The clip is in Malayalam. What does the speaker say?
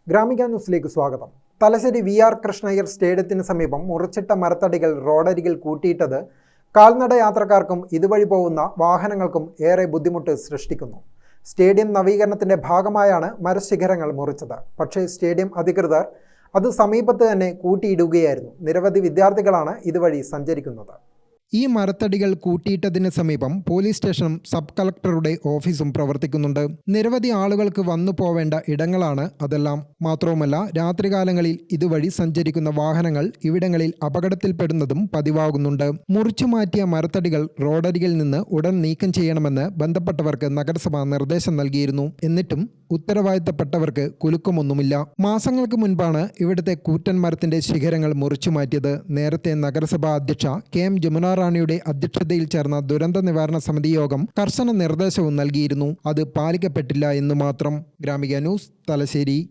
ഗ്രാമിക ന്യൂസിലേക്ക് സ്വാഗതം. തലശ്ശേരി VR കൃഷ്ണയ്യർ സ്റ്റേഡിയത്തിന് സമീപം മുറിച്ചിട്ട മരത്തടികൾ റോഡരികിൽ കൂട്ടിയിട്ടത് കാൽനട യാത്രക്കാർക്കും ഇതുവഴി പോകുന്ന വാഹനങ്ങൾക്കും ഏറെ ബുദ്ധിമുട്ട് സൃഷ്ടിക്കുന്നു. സ്റ്റേഡിയം നവീകരണത്തിന്റെ ഭാഗമായാണ് മരശിഖരങ്ങൾ മുറിച്ചത്. പക്ഷേ സ്റ്റേഡിയം അധികൃതർ അത് സമീപത്ത് തന്നെ കൂട്ടിയിടുകയായിരുന്നു. നിരവധി വിദ്യാർത്ഥികളാണ് ഇതുവഴി സഞ്ചരിക്കുന്നത്. ഈ മരത്തടികൾ കൂട്ടിയിട്ടതിന് സമീപം പോലീസ് സ്റ്റേഷനും സബ് കളക്ടറുടെ ഓഫീസും പ്രവർത്തിക്കുന്നുണ്ട്. നിരവധി ആളുകൾക്ക് വന്നു പോവേണ്ട ഇടങ്ങളാണ് അതെല്ലാം. മാത്രവുമല്ല, രാത്രികാലങ്ങളിൽ ഇതുവഴി സഞ്ചരിക്കുന്ന വാഹനങ്ങൾ ഇവിടങ്ങളിൽ അപകടത്തിൽപ്പെടുന്നതും പതിവാകുന്നുണ്ട്. മുറിച്ചു മാറ്റിയ മരത്തടികൾ റോഡരികിൽ നിന്ന് ഉടൻ നീക്കം ചെയ്യണമെന്ന് ബന്ധപ്പെട്ടവർക്ക് നഗരസഭ നിർദ്ദേശം നൽകിയിരുന്നു. എന്നിട്ടും ഉത്തരവാദിത്തപ്പെട്ടവർക്ക് കുലുക്കമൊന്നുമില്ല. മാസങ്ങൾക്ക് മുൻപാണ് ഇവിടുത്തെ കൂറ്റൻ മരത്തിന്റെ ശിഖരങ്ങൾ മുറിച്ചു മാറ്റിയത്. നേരത്തെ നഗരസഭാ അധ്യക്ഷ KM ജമുന റാണിയുടെ അധ്യക്ഷതയിൽ ചേർന്ന ദുരന്ത നിവാരണ സമിതി യോഗം കർശന നിർദ്ദേശവും നൽകിയിരുന്നു. അത് പാലിക്കപ്പെട്ടില്ല എന്ന് മാത്രം. ഗ്രാമിക ന്യൂസ്, തലശ്ശേരി.